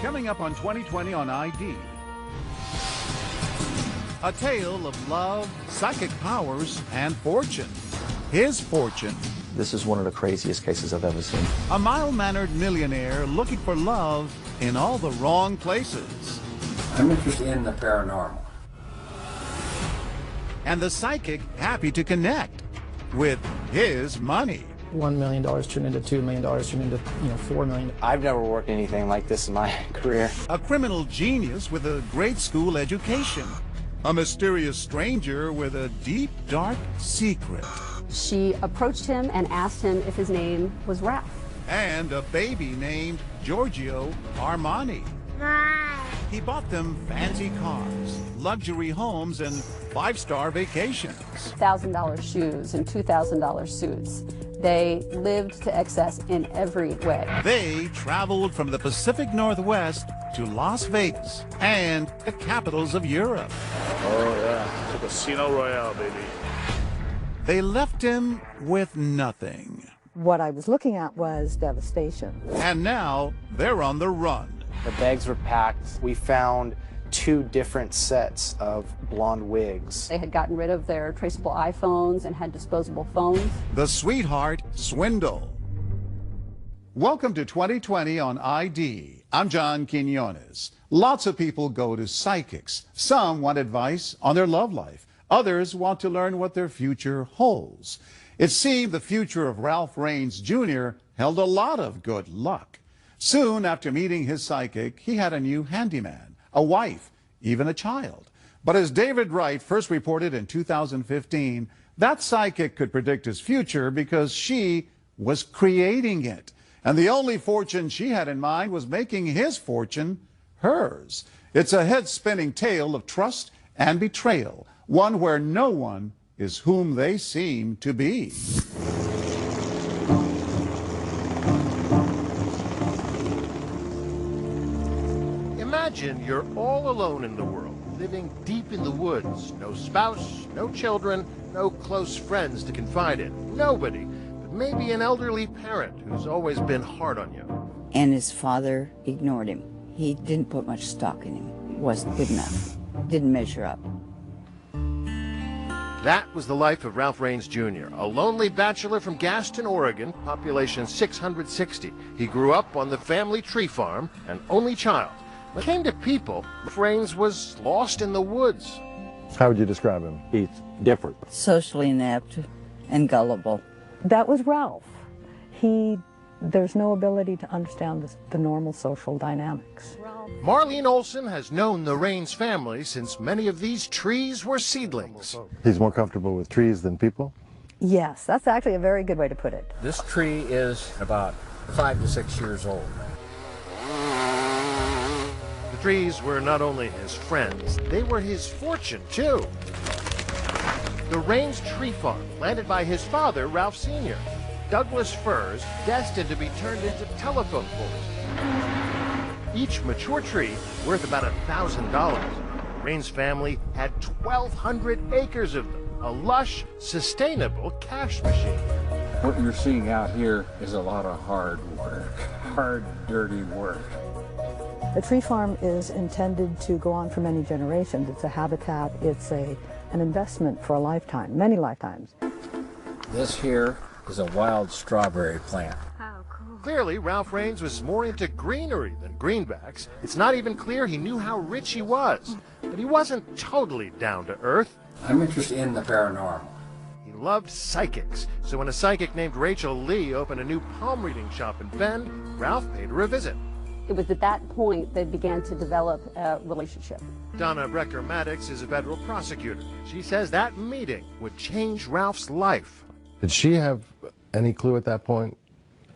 Coming up on 2020 on ID. A tale of love, psychic powers, and fortune. His fortune. This is one of the craziest cases I've ever seen. A mild-mannered millionaire looking for love in all the wrong places. I'm interested in the paranormal. And the psychic happy to connect with his money. $1 million turned into $2 million, turned into, $4 million. I've never worked anything like this in my career. A criminal genius with a great school education. A mysterious stranger with a deep, dark secret. She approached him and asked him if his name was Ralph. And a baby named Giorgio Armani. He bought them fancy cars, luxury homes, and five-star vacations. $1,000 shoes and $2,000 suits. They lived to excess in every way. They traveled from the Pacific Northwest to Las Vegas and the capitals of Europe. Oh, yeah. It's a Casino Royale, baby. They left him with nothing. What I was looking at was devastation. And now they're on the run. The bags were packed. We found 2 different sets of blonde wigs. They had gotten rid of their traceable iPhones and had disposable phones. The sweetheart swindle. Welcome to 2020 on ID. I'm John Quinones. Lots of people go to psychics. Some want advice on their love life. Others want to learn what their future holds. It seemed the future of Ralph Raines Jr. held a lot of good luck. Soon after meeting his psychic, he had a new handyman, a wife, even a child. But as David Wright first reported in 2015, that psychic could predict his future because she was creating it. And the only fortune she had in mind was making his fortune hers. It's a head-spinning tale of trust and betrayal, one where no one is whom they seem to be. Imagine you're all alone in the world, living deep in the woods. No spouse, no children, no close friends to confide in. Nobody, but maybe an elderly parent who's always been hard on you. And his father ignored him. He didn't put much stock in him. Wasn't good enough. Didn't measure up. That was the life of Ralph Raines Jr., a lonely bachelor from Gaston, Oregon, population 660. He grew up on the family tree farm, an only child. When it came to people, Raines was lost in the woods. How would you describe him? He's different. Socially inept and gullible. That was Ralph. There's no ability to understand the normal social dynamics. Marlene Olson has known the Raines family since many of these trees were seedlings. He's more comfortable with trees than people? Yes, that's actually a very good way to put it. This tree is about 5 to 6 years old. The trees were not only his friends, they were his fortune, too. The Raines Tree Farm, planted by his father, Ralph Sr. Douglas firs destined to be turned into telephone poles. Each mature tree worth about $1,000. Raines' family had 1,200 acres of them, a lush, sustainable cash machine. What you're seeing out here is a lot of hard work. Hard, dirty work. The tree farm is intended to go on for many generations. It's a habitat. It's an investment for a lifetime, many lifetimes. This here is a wild strawberry plant. Clearly, Ralph Raines was more into greenery than greenbacks. It's not even clear he knew how rich he was. But he wasn't totally down to earth. I'm interested in the paranormal. He loved psychics. So when a psychic named Rachel Lee opened a new palm reading shop in Bend, Ralph paid her a visit. It was at that point they began to develop a relationship. Donna Brecker-Maddox is a federal prosecutor. She says that meeting would change Ralph's life. Did she have any clue at that point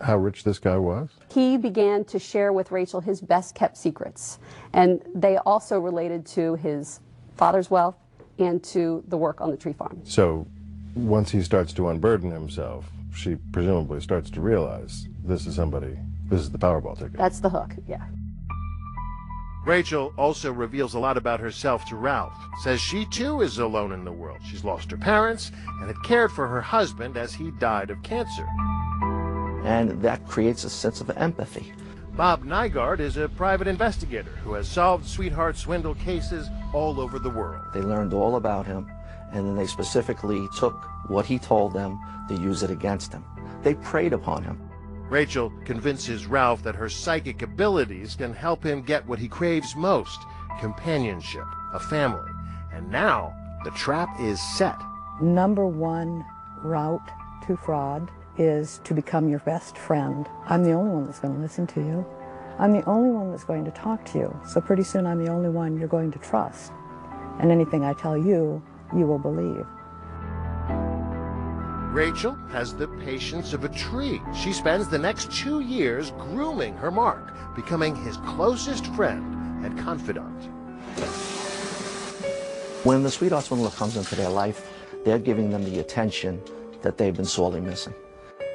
how rich this guy was? He began to share with Rachel his best kept secrets, and they also related to his father's wealth and to the work on the tree farm. So once he starts to unburden himself, she presumably starts to realize this is the Powerball ticket. That's the hook, yeah. Rachel also reveals a lot about herself to Ralph. Says she too is alone in the world. She's lost her parents and had cared for her husband as he died of cancer. And that creates a sense of empathy. Bob Nygaard is a private investigator who has solved sweetheart swindle cases all over the world. They learned all about him, and then they specifically took what he told them to use it against him. They preyed upon him. Rachel convinces Ralph that her psychic abilities can help him get what he craves most: companionship, a family. And now the trap is set. Number one route to fraud is to become your best friend. I'm the only one that's going to listen to you. I'm the only one that's going to talk to you. So pretty soon I'm the only one you're going to trust. And anything I tell you, you will believe. Rachel has the patience of a tree. She spends the next 2 years grooming her Mark, becoming his closest friend and confidant. When the sweetheart swindler comes into their life, they're giving them the attention that they've been sorely missing.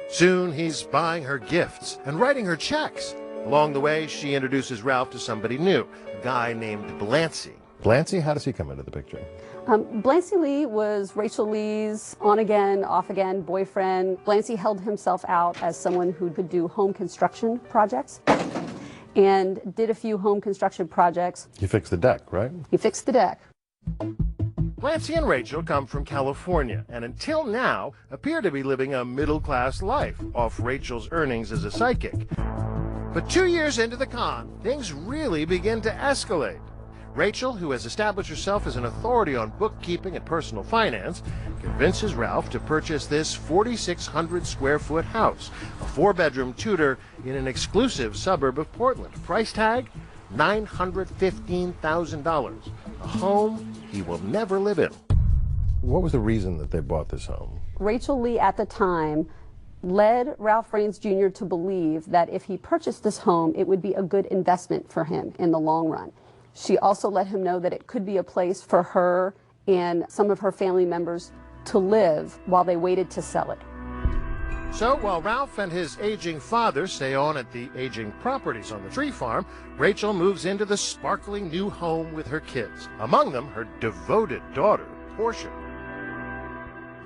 Soon he's buying her gifts and writing her checks. Along the way, she introduces Ralph to somebody new, a guy named Blancy. Blancy, how does he come into the picture? Blancy Lee was Rachel Lee's on-again, off-again boyfriend. Blancy held himself out as someone who could do home construction projects and did a few home construction projects. He fixed the deck, right? He fixed the deck. Blancy and Rachel come from California and until now appear to be living a middle-class life off Rachel's earnings as a psychic. But 2 years into the con, things really begin to escalate. Rachel, who has established herself as an authority on bookkeeping and personal finance, convinces Ralph to purchase this 4,600 square foot house, a 4-bedroom Tudor in an exclusive suburb of Portland. Price tag, $915,000. A home he will never live in. What was the reason that they bought this home? Rachel Lee at the time led Ralph Raines Jr. to believe that if he purchased this home, it would be a good investment for him in the long run. She also let him know that it could be a place for her and some of her family members to live while they waited to sell it. So while Ralph and his aging father stay on at the aging properties on the tree farm, Rachel moves into the sparkling new home with her kids, among them her devoted daughter, Portia.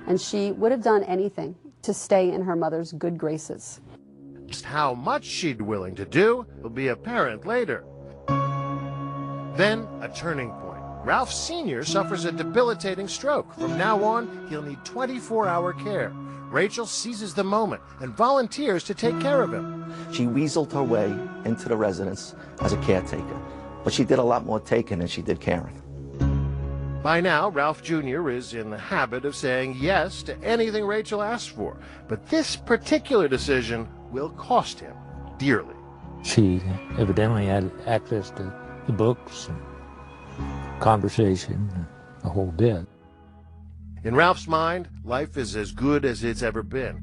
And she would have done anything to stay in her mother's good graces. Just how much she'd willing to do will be apparent later. Then, a turning point. Ralph Sr. suffers a debilitating stroke. From now on, he'll need 24-hour care. Rachel seizes the moment and volunteers to take care of him. She weaseled her way into the residence as a caretaker, but she did a lot more taking than she did caring. By now, Ralph Jr. is in the habit of saying yes to anything Rachel asks for, but this particular decision will cost him dearly. She evidently had access to the books, and conversation, the whole bit. In Ralph's mind, life is as good as it's ever been.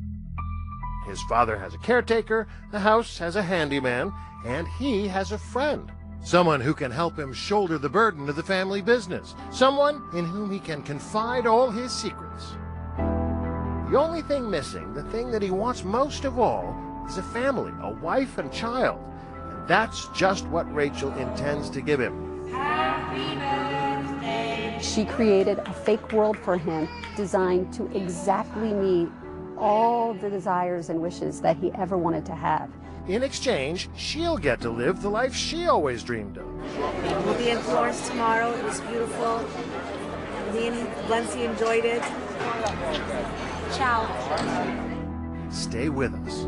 His father has a caretaker, the house has a handyman, and he has a friend. Someone who can help him shoulder the burden of the family business. Someone in whom he can confide all his secrets. The only thing missing, the thing that he wants most of all, is a family, a wife and child. And that's just what Rachel intends to give him. Happy birthday. She created a fake world for him designed to exactly meet all the desires and wishes that he ever wanted to have. In exchange, she'll get to live the life she always dreamed of. We'll be in Florence tomorrow. It was beautiful. Me and Blancy enjoyed it. Ciao. Stay with us.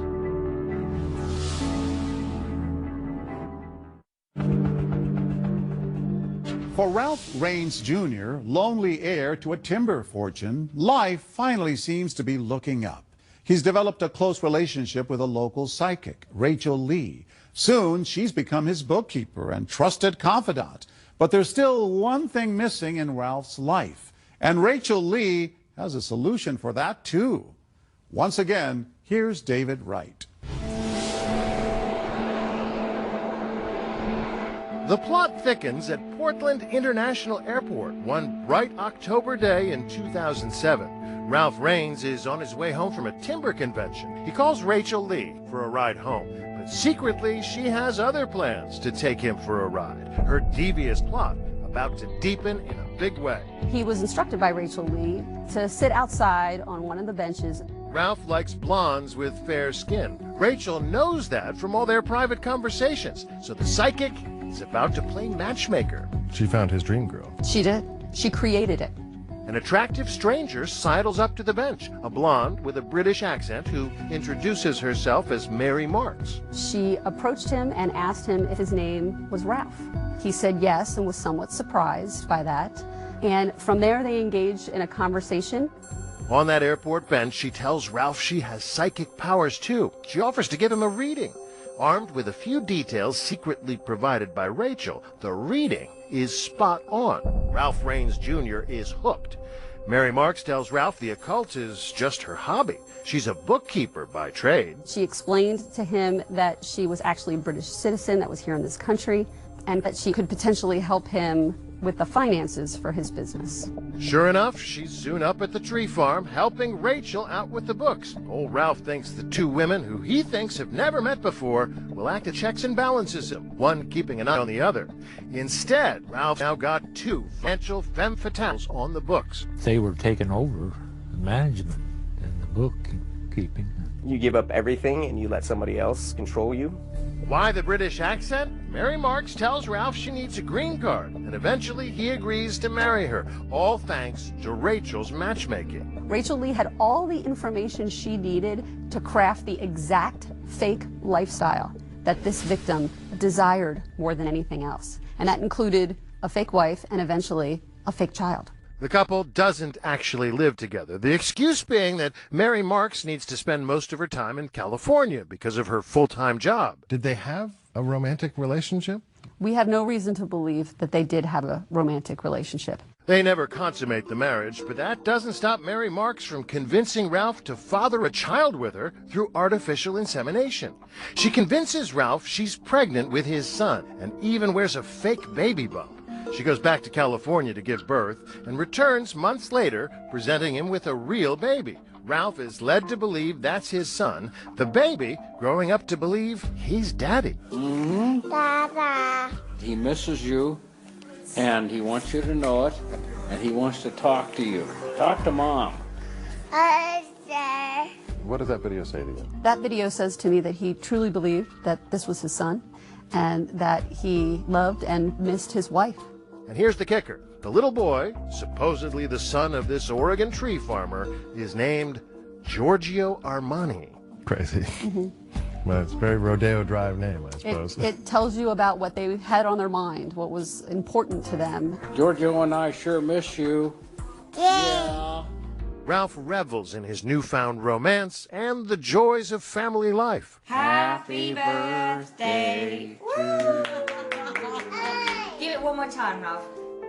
For Ralph Raines Jr., lonely heir to a timber fortune, life finally seems to be looking up. He's developed a close relationship with a local psychic, Rachel Lee. Soon, she's become his bookkeeper and trusted confidant. But there's still one thing missing in Ralph's life. And Rachel Lee has a solution for that, too. Once again, here's David Wright. The plot thickens at Portland International Airport one bright October day in 2007. Ralph Raines is on his way home from a timber convention. He calls Rachel Lee for a ride home, but secretly she has other plans to take him for a ride. Her devious plot about to deepen in a big way. He was instructed by Rachel Lee to sit outside on one of the benches. Ralph likes blondes with fair skin. Rachel knows that from all their private conversations, so the psychic is about to play matchmaker. She found his dream girl. She did. She created it. An attractive stranger sidles up to the bench, a blonde with a British accent who introduces herself as Mary Marks. She approached him and asked him if his name was Ralph. He said yes and was somewhat surprised by that. And from there they engaged in a conversation. On that airport bench, she tells Ralph she has psychic powers too. She offers to give him a reading. Armed with a few details secretly provided by Rachel, the reading is spot on. Ralph Raines Jr. is hooked. Mary Marks tells Ralph the occult is just her hobby. She's a bookkeeper by trade. She explained to him that she was actually a British citizen that was here in this country, and that she could potentially help him with the finances for his business. Sure enough, she's soon up at the tree farm, helping Rachel out with the books. Old Ralph thinks the two women, who he thinks have never met before, will act as checks and balances him, one keeping an eye on the other. Instead, Ralph now got two financial femme fatales on the books. They were taking over the management and the bookkeeping. You give up everything and you let somebody else control you? Why the British accent? Mary Marks tells Ralph she needs a green card, and eventually he agrees to marry her, all thanks to Rachel's matchmaking. Rachel Lee had all the information she needed to craft the exact fake lifestyle that this victim desired more than anything else. And that included a fake wife and eventually a fake child. The couple doesn't actually live together, the excuse being that Mary Marks needs to spend most of her time in California because of her full-time job. Did they have a romantic relationship? We have no reason to believe that they did have a romantic relationship. They never consummate the marriage, but that doesn't stop Mary Marks from convincing Ralph to father a child with her through artificial insemination. She convinces Ralph she's pregnant with his son and even wears a fake baby bump. She goes back to California to give birth and returns months later, presenting him with a real baby. Ralph is led to believe that's his son, the baby growing up to believe he's daddy. Dada. He misses you, and he wants you to know it, and he wants to talk to you. Talk to Mom. What does that video say to you? That video says to me that he truly believed that this was his son and that he loved and missed his wife. And here's the kicker. The little boy, supposedly the son of this Oregon tree farmer, is named Giorgio Armani. Crazy. Mm-hmm. Well, it's a very Rodeo Drive name, I suppose. It tells you about what they had on their mind, what was important to them. Giorgio and I sure miss you. Yeah. Ralph revels in his newfound romance and the joys of family life. Happy birthday to you. Give it one more time, Ralph.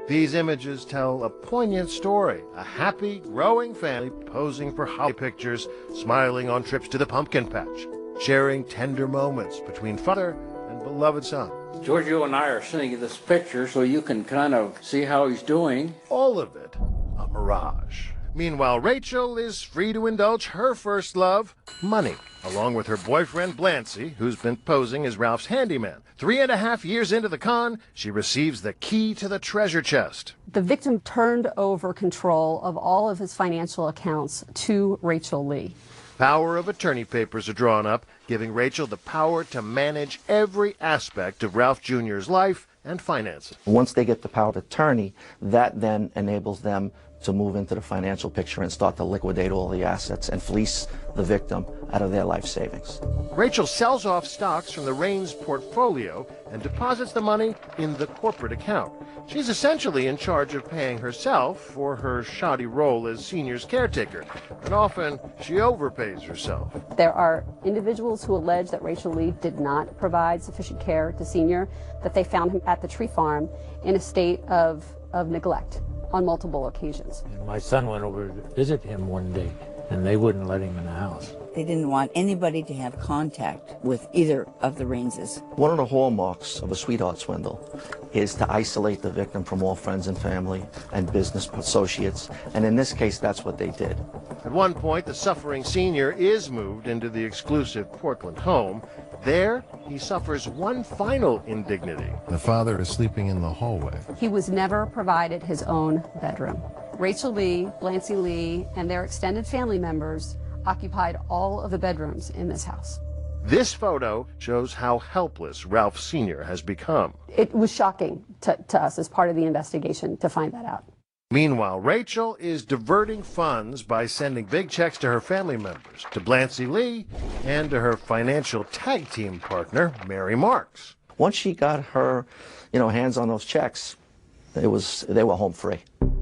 These images tell a poignant story. A happy, growing family posing for holiday pictures, smiling on trips to the pumpkin patch, sharing tender moments between father and beloved son. Giorgio and I are sending you this picture so you can kind of see how he's doing. All of it a mirage. Meanwhile, Rachel is free to indulge her first love, money, along with her boyfriend Blancy, who's been posing as Ralph's handyman. 3.5 years into the con, she receives the key to the treasure chest. The victim turned over control of all of his financial accounts to Rachel Lee. Power of attorney papers are drawn up, giving Rachel the power to manage every aspect of Ralph Jr.'s life and finances. Once they get the power of attorney, that then enables them to move into the financial picture and start to liquidate all the assets and fleece the victim out of their life savings. Rachel sells off stocks from the Raines portfolio and deposits the money in the corporate account. She's essentially in charge of paying herself for her shoddy role as Senior's caretaker, and often she overpays herself. There are individuals who allege that Rachel Lee did not provide sufficient care to Senior, that they found him at the tree farm in a state of neglect on multiple occasions. And my son went over to visit him one day, and they wouldn't let him in the house. They didn't want anybody to have contact with either of the Raineses. One of the hallmarks of a sweetheart swindle is to isolate the victim from all friends and family and business associates, and in this case, that's what they did. At one point, the suffering Senior is moved into the exclusive Portland home. There, he suffers one final indignity. The father is sleeping in the hallway. He was never provided his own bedroom. Rachel Lee, Blancy Lee, and their extended family members occupied all of the bedrooms in this house. This photo shows how helpless Ralph Sr. has become. It was shocking to us as part of the investigation to find that out. Meanwhile, Rachel is diverting funds by sending big checks to her family members, to Blancy Lee, and to her financial tag team partner, Mary Marks. Once she got her, hands on those checks, they were home free.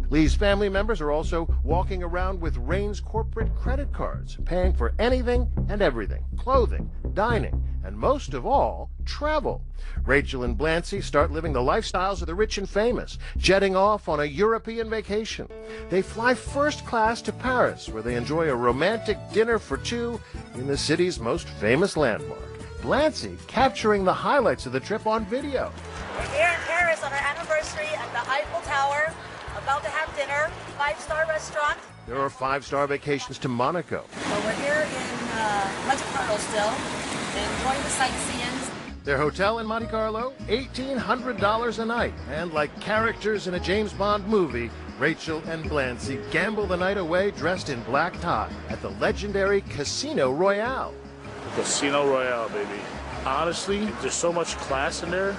Lee's family members are also walking around with Rain's corporate credit cards, paying for anything and everything, clothing, dining, and most of all, travel. Rachel and Blancy start living the lifestyles of the rich and famous, jetting off on a European vacation. They fly first class to Paris, where they enjoy a romantic dinner for two in the city's most famous landmark. Blancy capturing the highlights of the trip on video. We're here in Paris on our anniversary at the Eiffel Tower, about to have dinner, 5-star restaurant. There are 5-star vacations to Monaco. So we're here in Monte Carlo still, enjoying the sightseeing. Their hotel in Monte Carlo, $1,800 a night. And like characters in a James Bond movie, Rachel and Blancy gamble the night away dressed in black tie at the legendary Casino Royale. Casino Royale, baby. Honestly, there's so much class in there.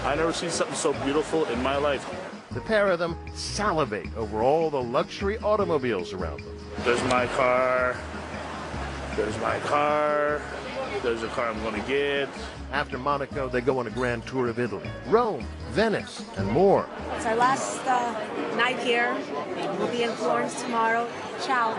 I've never seen something so beautiful in my life. The pair of them salivate over all the luxury automobiles around them. There's my car. There's my car. There's a car I'm going to get. After Monaco, they go on a grand tour of Italy, Rome, Venice, and more. It's our last night here. We'll be in Florence tomorrow. Ciao.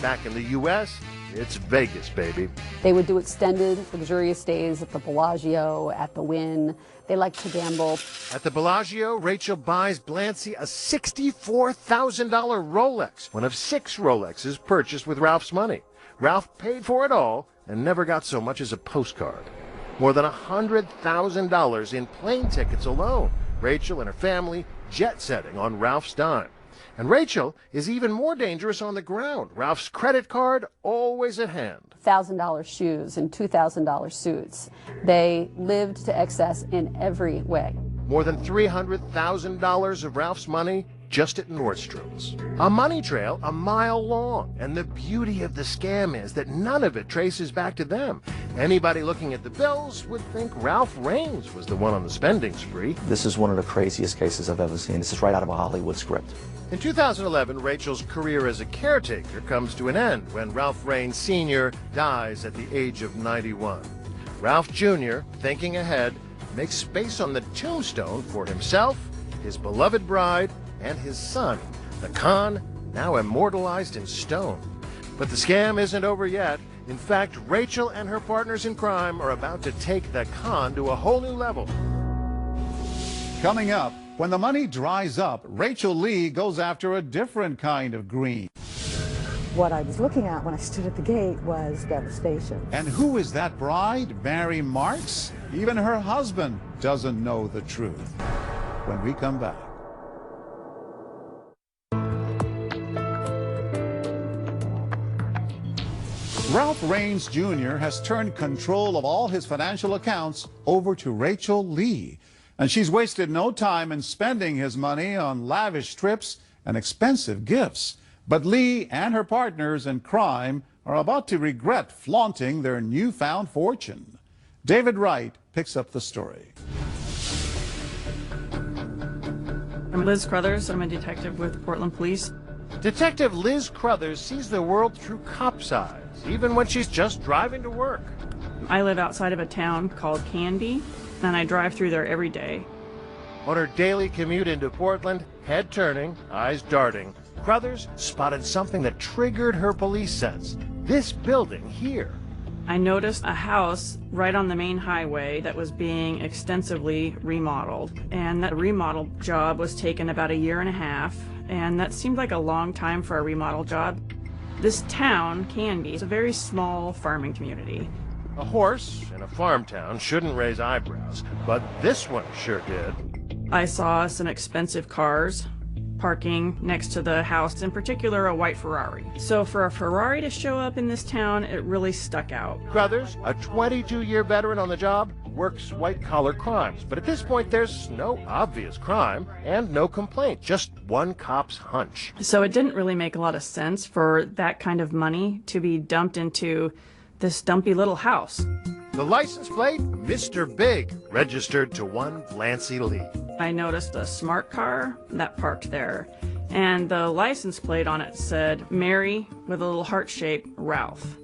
Back in the U.S., it's Vegas, baby. They would do extended, luxurious stays at the Bellagio, at the Wynn. They like to gamble. At the Bellagio, Rachel buys Blancy a $64,000 Rolex, one of 6 Rolexes purchased with Ralph's money. Ralph paid for it all and never got so much as a postcard. More than $100,000 in plane tickets alone. Rachel and her family jet-setting on Ralph's dime. And Rachel is even more dangerous on the ground. Ralph's credit card always at hand. $1,000 shoes and $2,000 suits. They lived to excess in every way. More than $300,000 of Ralph's money just at Nordstrom's. A money trail a mile long. And the beauty of the scam is that none of it traces back to them. Anybody looking at the bills would think Ralph Raines was the one on the spending spree. This is one of the craziest cases I've ever seen. This is right out of a Hollywood script. In 2011, Rachel's career as a caretaker comes to an end when Ralph Raines Sr. dies at the age of 91. Ralph Jr., thinking ahead, makes space on the tombstone for himself, his beloved bride, and his son, the con, now immortalized in stone. But the scam isn't over yet. In fact, Rachel and her partners in crime are about to take the con to a whole new level. Coming up, when the money dries up, Rachel Lee goes after a different kind of green. What I was looking at when I stood at the gate was devastation. And who is that bride, Mary Marks? Even her husband doesn't know the truth. When we come back. Ralph Raines Jr. has turned control of all his financial accounts over to Rachel Lee. And she's wasted no time in spending his money on lavish trips and expensive gifts. But Lee and her partners in crime are about to regret flaunting their newfound fortune. David Wright picks up the story. I'm Liz Crothers. I'm a detective with Portland Police. Detective Liz Crothers sees the world through cop's eyes, even when she's just driving to work. I live outside of a town called Candy, and I drive through there every day. On her daily commute into Portland, head turning, eyes darting, Crothers spotted something that triggered her police sense. This building here. I noticed a house right on the main highway that was being extensively remodeled, and that remodel job was taken about 1.5 years, and that seemed like a long time for a remodel job. This town, Candy, is a very small farming community. A horse in a farm town shouldn't raise eyebrows, but this one sure did. I saw some expensive cars parking next to the house, in particular a white Ferrari. So for a Ferrari to show up in this town, it really stuck out. Crothers, a 22-year veteran on the job, works white-collar crimes. But at this point, there's no obvious crime and no complaint, just one cop's hunch. So it didn't really make a lot of sense for that kind of money to be dumped into this dumpy little house. The license plate, Mr. Big, registered to one Blancy Lee. I noticed a smart car that parked there, and the license plate on it said Mary with a little heart shape Ralph.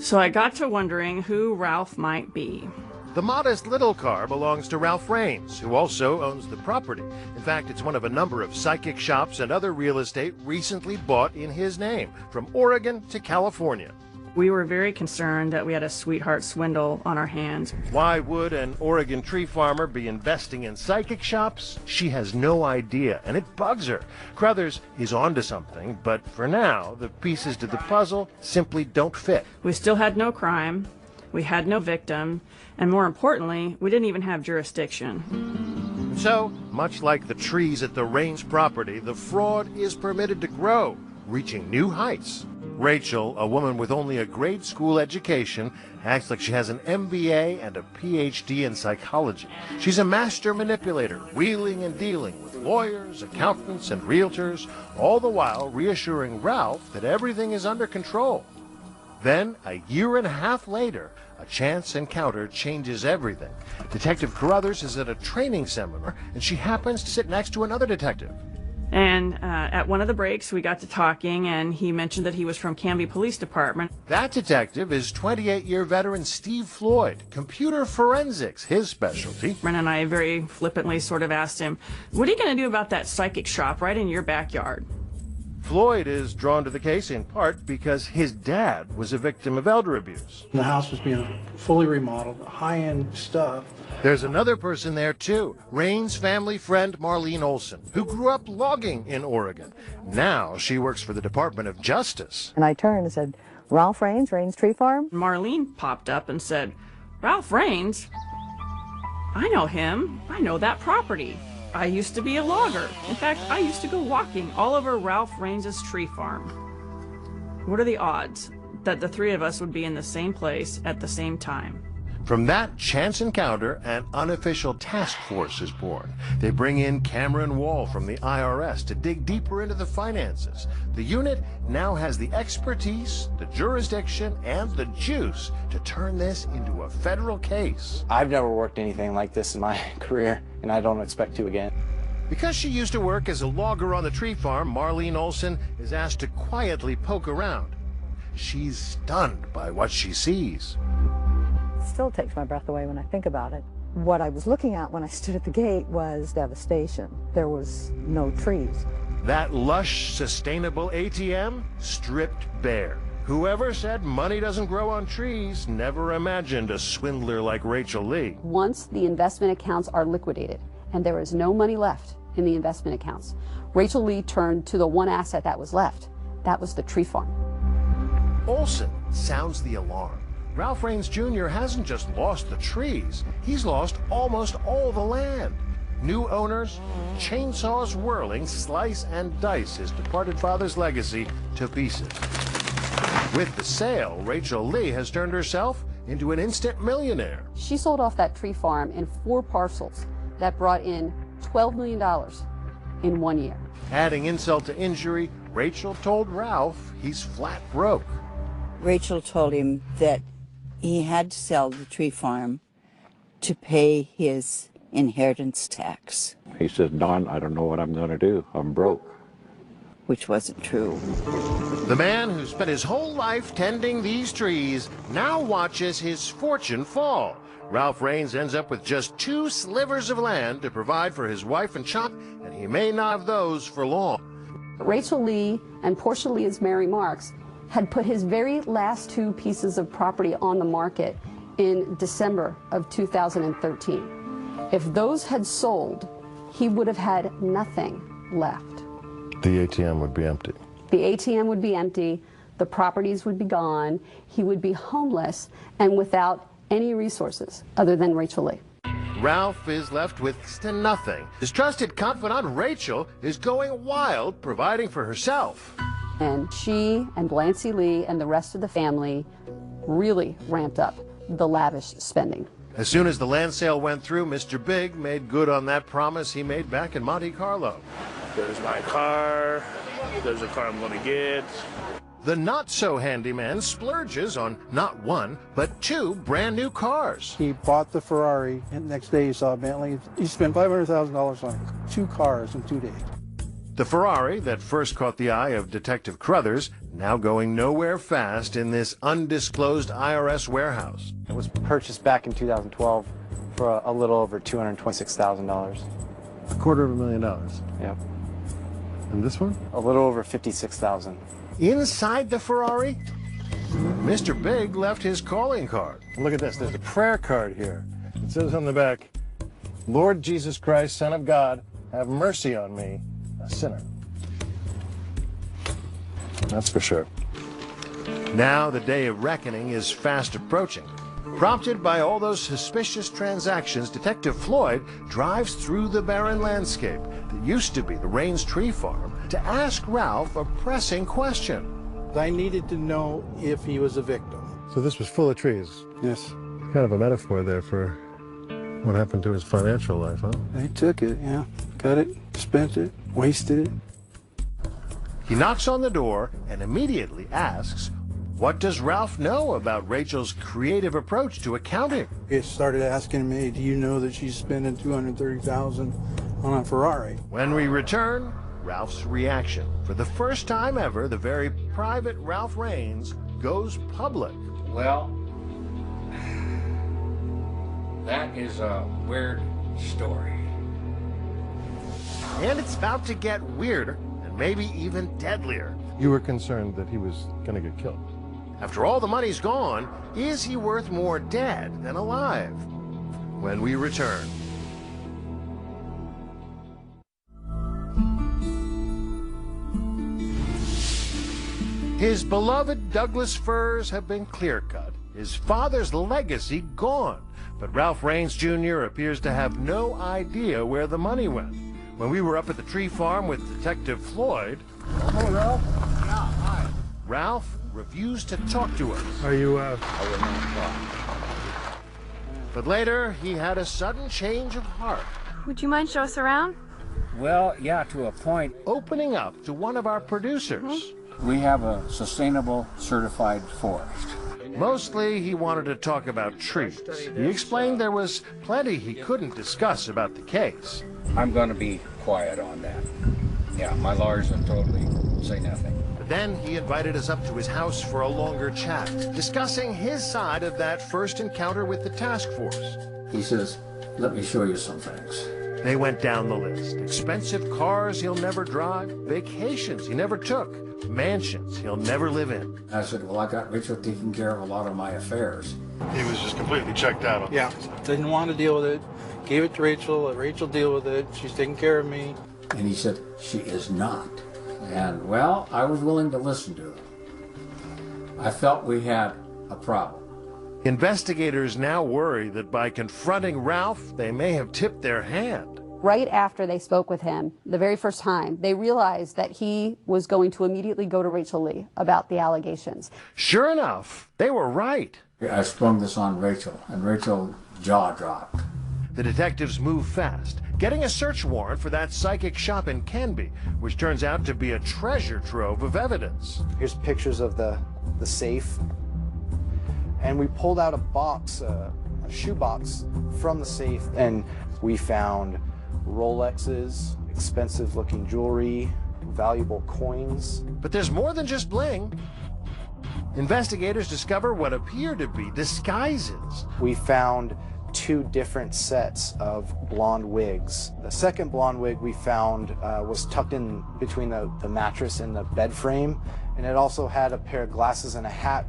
So I got to wondering who Ralph might be. The modest little car belongs to Ralph Raines, who also owns the property. In fact, it's one of a number of psychic shops and other real estate recently bought in his name, from Oregon to California. We were very concerned that we had a sweetheart swindle on our hands. Why would an Oregon tree farmer be investing in psychic shops? She has no idea, and it bugs her. Crothers is onto something, but for now, the pieces to the puzzle simply don't fit. We still had no crime, we had no victim, and more importantly, we didn't even have jurisdiction. So, much like the trees at the Raines property, the fraud is permitted to grow, reaching new heights. Rachel, a woman with only a grade school education, acts like she has an MBA and a PhD in psychology. She's a master manipulator, wheeling and dealing with lawyers, accountants, and realtors, all the while reassuring Ralph that everything is under control. Then, a year and a half later, a chance encounter changes everything. Detective Carruthers is at a training seminar, and she happens to sit next to another detective. And at one of the breaks, we got to talking, and he mentioned that he was from Canby Police Department. That detective is 28-year veteran Steve Floyd, computer forensics, his specialty. And I very flippantly sort of asked him, what are you going to do about that psychic shop right in your backyard? Floyd is drawn to the case in part because his dad was a victim of elder abuse. The house was being fully remodeled, high-end stuff. There's another person there too, Raines' family friend Marlene Olson, who grew up logging in Oregon. Now she works for the Department of Justice. And I turned and said, Ralph Raines, Raines Tree Farm? Marlene popped up and said, Ralph Raines? I know him. I know that property. I used to be a logger. In fact, I used to go walking all over Ralph Raines' tree farm. What are the odds that the three of us would be in the same place at the same time? From that chance encounter, an unofficial task force is born. They bring in Cameron Wall from the IRS to dig deeper into the finances. The unit now has the expertise, the jurisdiction, and the juice to turn this into a federal case. I've never worked anything like this in my career, and I don't expect to again. Because she used to work as a logger on the tree farm, Marlene Olson is asked to quietly poke around. She's stunned by what she sees. It still takes my breath away when I think about it. What I was looking at when I stood at the gate was devastation. There was no trees. That lush, sustainable ATM stripped bare. Whoever said money doesn't grow on trees never imagined a swindler like Rachel Lee. Once the investment accounts are liquidated and there is no money left in the investment accounts, Rachel Lee turned to the one asset that was left. That was the tree farm. Olson sounds the alarm. Ralph Raines Jr. hasn't just lost the trees, he's lost almost all the land. New owners, chainsaws whirling, slice and dice his departed father's legacy to pieces. With the sale, Rachel Lee has turned herself into an instant millionaire. She sold off that tree farm in 4 parcels that brought in $12 million in 1 year. Adding insult to injury, Rachel told Ralph he's flat broke. Rachel told him that he had to sell the tree farm to pay his inheritance tax. He says, Don, I don't know what I'm going to do. I'm broke. Which wasn't true. The man who spent his whole life tending these trees now watches his fortune fall. Ralph Raines ends up with just 2 slivers of land to provide for his wife and child, and he may not have those for long. Rachel Lee and Portia Lee's Mary Marks had put his very last 2 pieces of property on the market in December of 2013. If those had sold, he would have had nothing left. The ATM would be empty. The ATM would be empty, the properties would be gone, he would be homeless and without any resources other than Rachel Lee. Ralph is left with to nothing. His trusted confidant Rachel is going wild, providing for herself. And she and Blancy Lee and the rest of the family really ramped up the lavish spending. As soon as the land sale went through, Mr. Big made good on that promise he made back in Monte Carlo. There's my car. There's a car I'm going to get. the not-so-handyman splurges on not one, but 2 brand-new cars. He bought the Ferrari, and the next day he saw a Bentley. He spent $500,000 on 2 cars in 2 days. The Ferrari that first caught the eye of Detective Crothers, now going nowhere fast in this undisclosed IRS warehouse. It was purchased back in 2012 for a little over $226,000. $250,000. Yep. And this one? A little over $56,000. Inside the Ferrari, Mr. Big left his calling card. Look at this. There's a prayer card here. It says on the back, Lord Jesus Christ, Son of God, have mercy on me, a sinner. That's for sure. Now the day of reckoning is fast approaching. Prompted by all those suspicious transactions, Detective Floyd drives through the barren landscape that used to be the Raines Tree Farm to ask Ralph a pressing question. I needed to know if he was a victim. So this was full of trees. Yes. Kind of a metaphor there for what happened to his financial life, huh? They took it, yeah. Cut it, spent it, wasted it. He knocks on the door and immediately asks, what does Ralph know about Rachel's creative approach to accounting? It started asking me, do you know that she's spending $230,000 on a Ferrari? When we return, Ralph's reaction. For the first time ever, the very private Ralph Raines goes public. Well, that is a weird story. And it's about to get weirder and maybe even deadlier. You were concerned that he was going to get killed. After all the money's gone, is he worth more dead than alive? When we return. His beloved Douglas firs have been clear-cut, his father's legacy gone, but Ralph Raines Jr. appears to have no idea where the money went. When we were up at the tree farm with Detective Floyd... Hello, Ralph. Yeah, hi. Ralph refused to talk to us. Are you, I will not talk. But later, he had a sudden change of heart. Would you mind show us around? Well, yeah, to a point. Opening up to one of our producers. We have a sustainable certified forest. Mostly, he wanted to talk about trees. He explained there was plenty he couldn't discuss about the case. I'm going to be quiet on that. Yeah, my lawyers have told me say nothing. But then he invited us up to his house for a longer chat, discussing his side of that first encounter with the task force. He says, let me show you some things. They went down the list. Expensive cars he'll never drive, vacations he never took, mansions he'll never live in. I said, well, I got Rachel taking care of a lot of my affairs. He was just completely checked out on Yeah, didn't want to deal with it. Gave it to Rachel, let Rachel deal with it. She's taking care of me. And he said, she is not. And, well, I was willing to listen to him. I felt we had a problem. Investigators now worry that by confronting Ralph, they may have tipped their hand. Right after they spoke with him, the very first time, they realized that he was going to immediately go to Rachel Lee about the allegations. Sure enough, they were right. I sprung this on Rachel, and Rachel's jaw dropped. The detectives moved fast, getting a search warrant for that psychic shop in Canby, which turns out to be a treasure trove of evidence. Here's pictures of the safe. And we pulled out a box, a shoebox from the safe, and we found Rolexes, expensive looking jewelry, valuable coins. But there's more than just bling. Investigators discover what appear to be disguises. We found 2 different sets of blonde wigs. The second blonde wig we found was tucked in between the mattress and the bed frame, and it also had a pair of glasses and a hat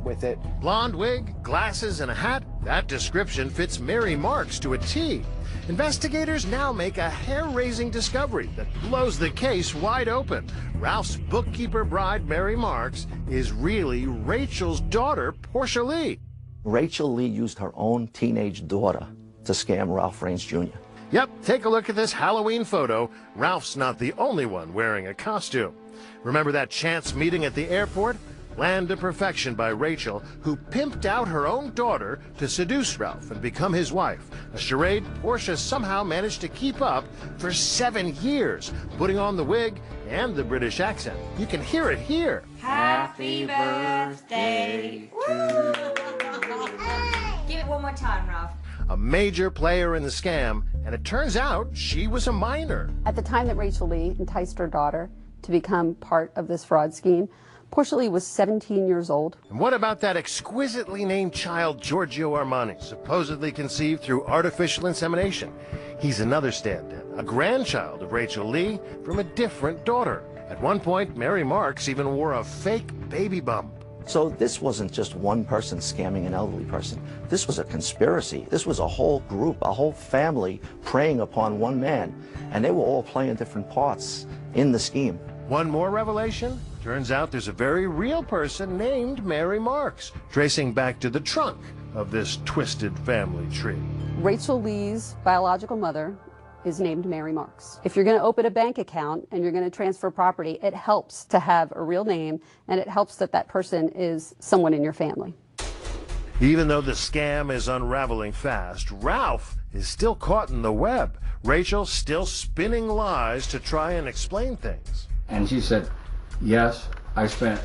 with it. Blonde wig, glasses, and a hat. That description fits Mary Marks to a T. Investigators now make a hair-raising discovery that blows the case wide open. Ralph's bookkeeper bride, Mary Marks, is really Rachel's daughter, Portia Lee. Rachel Lee used her own teenage daughter to scam Ralph Raines Jr. Yep, take a look at this Halloween photo. Ralph's not the only one wearing a costume. Remember that chance meeting at the airport? Land of Perfection by Rachel, who pimped out her own daughter to seduce Ralph and become his wife. A charade Portia somehow managed to keep up for 7 years, putting on the wig and the British accent. You can hear it here. Happy Happy birthday to you. Give it one more time, Ralph. A major player in the scam, and it turns out she was a minor. At the time that Rachel Lee enticed her daughter to become part of this fraud scheme, Portia Lee was 17 years old. And what about that exquisitely named child, Giorgio Armani, supposedly conceived through artificial insemination? He's another stand-in, a grandchild of Rachel Lee from a different daughter. At one point, Mary Marks even wore a fake baby bump. So this wasn't just one person scamming an elderly person. This was a conspiracy. This was a whole group, a whole family preying upon one man. And they were all playing different parts in the scheme. One more revelation? Turns out there's a very real person named Mary Marks, tracing back to the trunk of this twisted family tree. Rachel Lee's biological mother is named Mary Marks. If you're going to open a bank account and you're going to transfer property, it helps to have a real name, and it helps that that person is someone in your family. Even though the scam is unraveling fast, Ralph is still caught in the web. Rachel still spinning lies to try and explain things. And she said, yes, I spent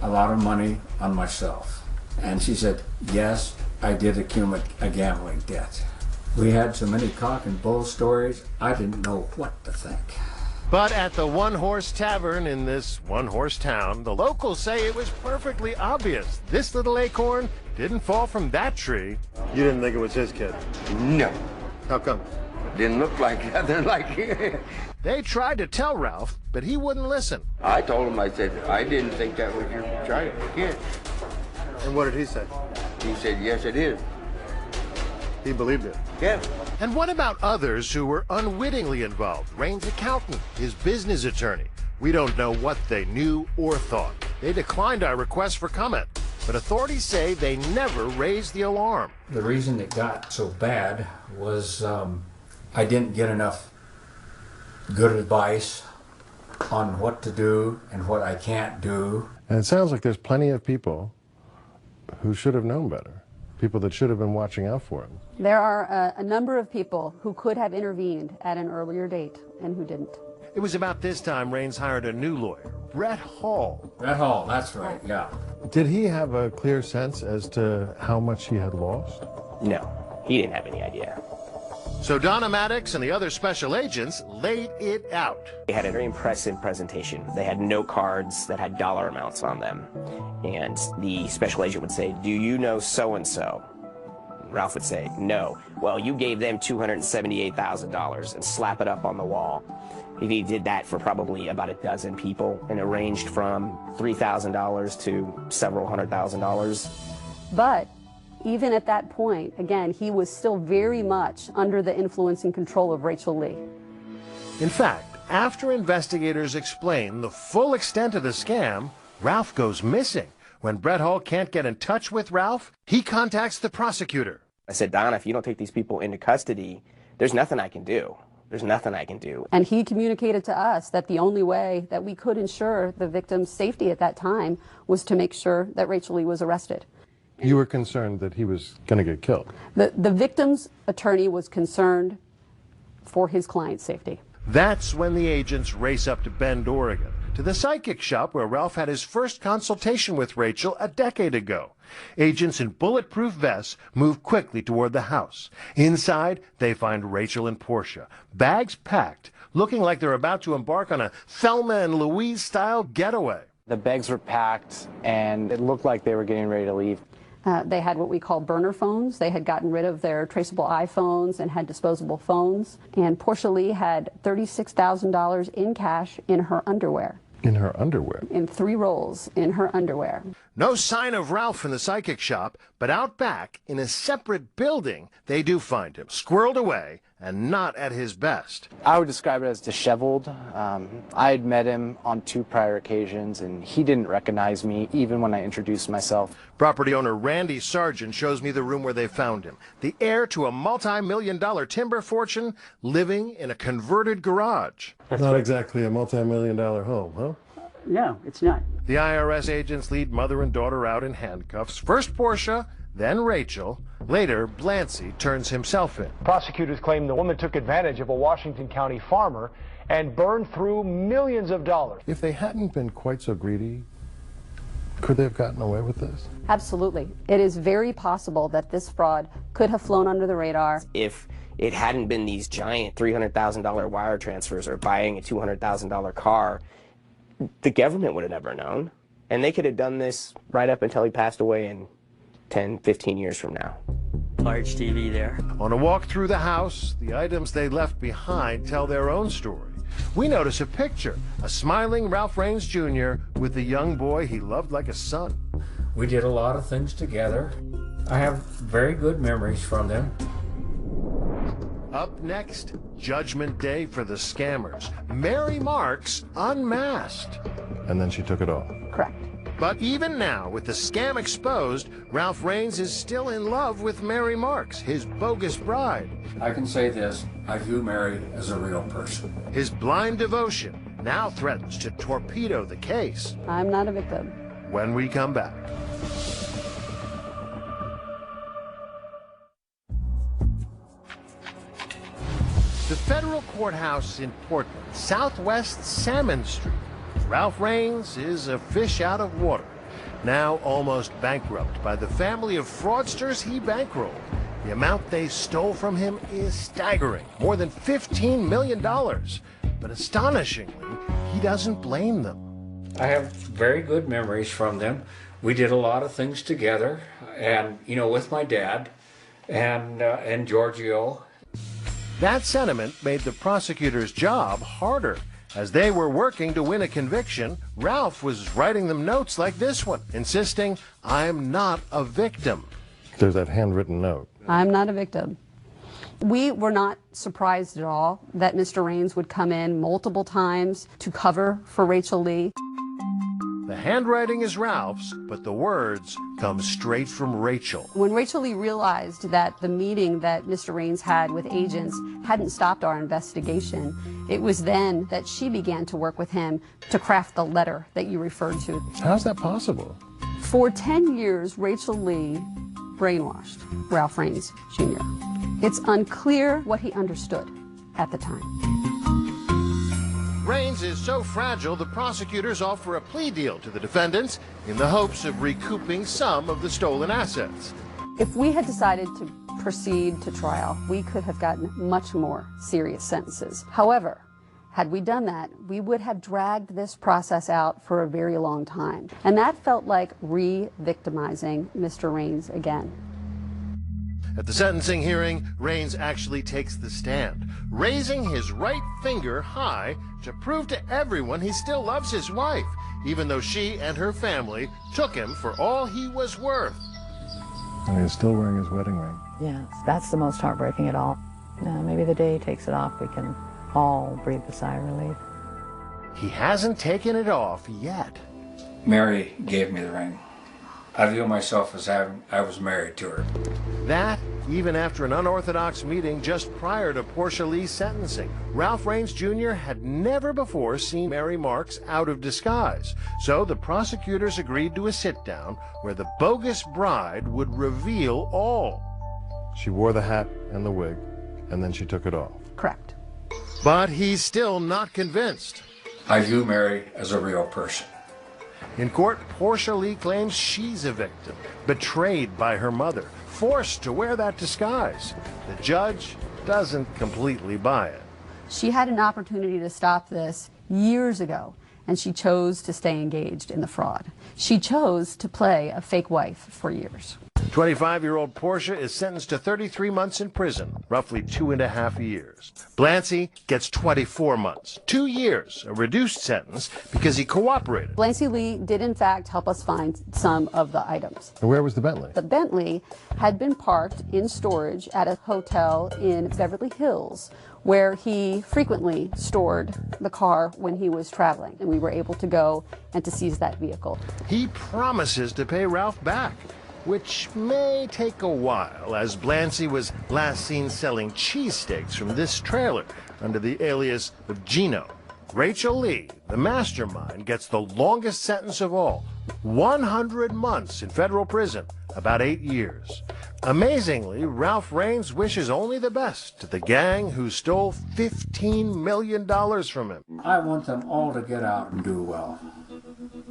a lot of money on myself. And she said, yes, I did accumulate a gambling debt. We had so many cock and bull stories, I didn't know what to think. But at the one-horse tavern in this one-horse town, the locals say it was perfectly obvious this little acorn didn't fall from that tree. You didn't think it was his kid? No. How come? Didn't look like nothing like They tried to tell Ralph, but he wouldn't listen. I told him, I said, I didn't think that was your child, kid. And what did he say? He said, yes, it is. He believed it. Yeah. And what about others who were unwittingly involved? Rain's accountant, his business attorney. We don't know what they knew or thought. They declined our request for comment, but authorities say they never raised the alarm. The reason it got so bad was I didn't get enough good advice on what to do and what I can't do. And it sounds like there's plenty of people who should have known better. People that should have been watching out for him. There are a number of people who could have intervened at an earlier date and who didn't. It was about this time Raines hired a new lawyer, Brett Hall. Brett Hall, that's right, yeah. Did he have a clear sense as to how much he had lost? No, he didn't have any idea. So Donna Maddox and the other special agents laid it out. They had a very impressive presentation. They had note cards that had dollar amounts on them. And the special agent would say, do you know so-and-so? Ralph would say, no. Well, you gave them $278,000 and slap it up on the wall. He did that for probably about a dozen people, and it ranged from $3,000 to several $100,000. But even at that point, again, he was still very much under the influence and control of Rachel Lee. In fact, after investigators explain the full extent of the scam, Ralph goes missing. When Brett Hall can't get in touch with Ralph, he contacts the prosecutor. I said, Donna, if you don't take these people into custody, there's nothing I can do. There's nothing I can do. And he communicated to us that the only way that we could ensure the victim's safety at that time was to make sure that Rachel Lee was arrested. You were concerned that he was going to get killed. The victim's attorney was concerned for his client's safety. That's when the agents race up to Bend, Oregon, to the psychic shop where Ralph had his first consultation with Rachel a decade ago. Agents in bulletproof vests move quickly toward the house. Inside, they find Rachel and Portia, bags packed, looking like they're about to embark on a Thelma and Louise-style getaway. The bags were packed, and it looked like they were getting ready to leave. They had what we call burner phones. They had gotten rid of their traceable iPhones and had disposable phones. And Portia Lee had $36,000 in cash in her underwear. In her underwear? In 3 rolls in her underwear. No sign of Ralph in the psychic shop, but out back, in a separate building, they do find him, squirreled away and not at his best. I would describe it as disheveled. I had met him on 2 prior occasions, and he didn't recognize me, even when I introduced myself. Property owner Randy Sargent shows me the room where they found him, the heir to a multi-million-dollar timber fortune, living in a converted garage. Not exactly a multi-million-dollar home, huh? No, it's not. The IRS agents lead mother and daughter out in handcuffs. First Portia, then Rachel. Later, Blancy turns himself in. Prosecutors claim the woman took advantage of a Washington County farmer and burned through millions of dollars. If they hadn't been quite so greedy, Could they have gotten away with this? Absolutely. It is very possible that this fraud could have flown under the radar. If it hadn't been these giant $300,000 wire transfers or buying a $200,000 car, the government would have never known. And they could have done this right up until he passed away in 10, 15 years from now. Large TV there. On a walk through the house, the items they left behind tell their own story. We notice a picture, a smiling Ralph Raines Jr. with a young boy he loved like a son. We did a lot of things together. I have very good memories from them. Up next, Judgment Day for the scammers. Mary Marks unmasked. And then she took it all. Correct. But even now, with the scam exposed, Ralph Raines is still in love with Mary Marks, his bogus bride. I can say this, I view Mary as a real person. His blind devotion now threatens to torpedo the case. I'm not a victim. When we come back. The federal courthouse in Portland, Southwest Salmon Street. Ralph Raines is a fish out of water, now almost bankrupt by the family of fraudsters he bankrolled. The amount they stole from him is staggering, more than $15 million. But astonishingly, he doesn't blame them. I have very good memories from them. We did a lot of things together, and with my dad and Giorgio. That sentiment made the prosecutor's job harder. As they were working to win a conviction, Ralph was writing them notes like this one, insisting, "I'm not a victim." There's that handwritten note. I'm not a victim. We were not surprised at all that Mr. Raines would come in multiple times to cover for Rachel Lee. The handwriting is Ralph's, but the words come straight from Rachel. When Rachel Lee realized that the meeting that Mr. Raines had with agents hadn't stopped our investigation, it was then that she began to work with him to craft the letter that you referred to. How's that possible? For 10 years, Rachel Lee brainwashed Ralph Raines Jr. It's unclear what he understood at the time. Raines is so fragile, the prosecutors offer a plea deal to the defendants in the hopes of recouping some of the stolen assets. If we had decided to proceed to trial, we could have gotten much more serious sentences. However, had we done that, we would have dragged this process out for a very long time. And that felt like re-victimizing Mr. Raines again. At the sentencing hearing, Raines actually takes the stand, raising his right finger high to prove to everyone he still loves his wife, even though she and her family took him for all he was worth. And he's still wearing his wedding ring. Yes, that's the most heartbreaking of all. Maybe the day he takes it off, we can all breathe a sigh of relief. He hasn't taken it off yet. Mary gave me the ring. I view myself as I was married to her. That, even after an unorthodox meeting just prior to Portia Lee's sentencing. Ralph Raines Jr. had never before seen Mary Marks out of disguise, so the prosecutors agreed to a sit-down where the bogus bride would reveal all. She wore the hat and the wig, and then she took it off. Correct. But he's still not convinced. I view Mary as a real person. In court, Portia Lee claims she's a victim, betrayed by her mother, forced to wear that disguise. The judge doesn't completely buy it. She had an opportunity to stop this years ago, and she chose to stay engaged in the fraud. She chose to play a fake wife for years. 25-year-old Portia is sentenced to 33 months in prison, roughly 2.5 years. Blancy gets 24 months, 2 years, a reduced sentence because he cooperated. Blancy Lee did in fact help us find some of the items. And where was the Bentley? The Bentley had been parked in storage at a hotel in Beverly Hills, where he frequently stored the car when he was traveling, and we were able to go and to seize that vehicle. He promises to pay Ralph back, which may take a while, as Blancy was last seen selling cheesesteaks from this trailer under the alias of Gino. Rachel Lee, the mastermind, gets the longest sentence of all, 100 months in federal prison, about 8 years. Amazingly, Ralph Raines wishes only the best to the gang who stole $15 million from him. I want them all to get out and do well.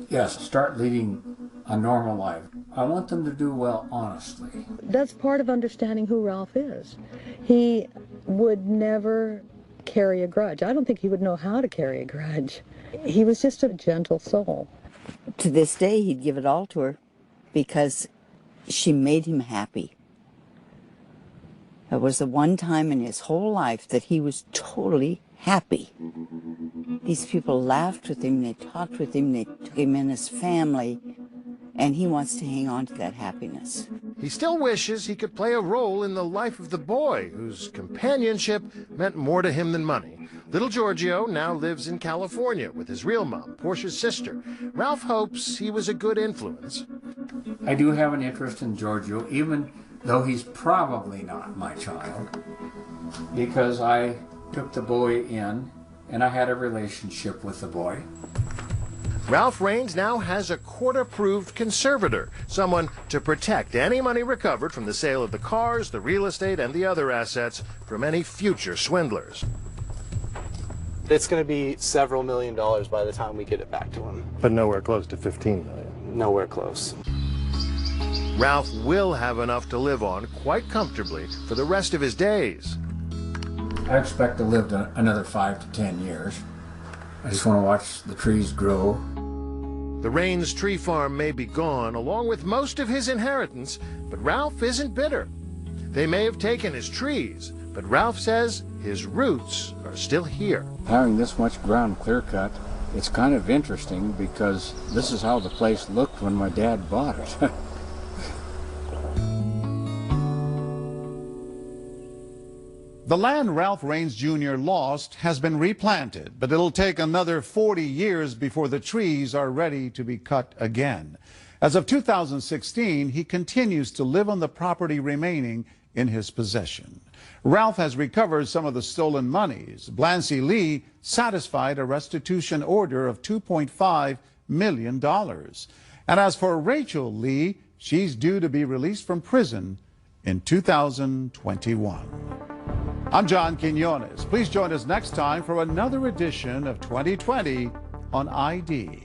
Yes, start leading a normal life. I want them to do well honestly. That's part of understanding who Ralph is. He would never carry a grudge. I don't think he would know how to carry a grudge. He was just a gentle soul. To this day, he'd give it all to her because she made him happy. It was the one time in his whole life that he was totally happy. These people laughed with him, they talked with him, they took him in as family, and he wants to hang on to that happiness. He still wishes he could play a role in the life of the boy whose companionship meant more to him than money. Little Giorgio now lives in California with his real mom, Portia's sister. Ralph hopes he was a good influence. I do have an interest in Giorgio, even though he's probably not my child, because I took the boy in and I had a relationship with the boy. Ralph Raines now has a court-approved conservator, someone to protect any money recovered from the sale of the cars, the real estate, and the other assets from any future swindlers. It's going to be several $1 million by the time we get it back to him. But nowhere close to 15 million. Nowhere close. Ralph will have enough to live on quite comfortably for the rest of his days. I expect to live another 5 to 10 years. I just want to watch the trees grow. The Raines tree farm may be gone, along with most of his inheritance, but Ralph isn't bitter. They may have taken his trees, but Ralph says his roots are still here. Having this much ground clear cut, it's kind of interesting because this is how the place looked when my dad bought it. The land Ralph Raines Jr. lost has been replanted, but it'll take another 40 years before the trees are ready to be cut again. As of 2016, he continues to live on the property remaining in his possession. Ralph has recovered some of the stolen monies. Blancy Lee satisfied a restitution order of $2.5 million. And as for Rachel Lee, she's due to be released from prison in 2021. I'm John Quinones. Please join us next time for another edition of 2020 on ID.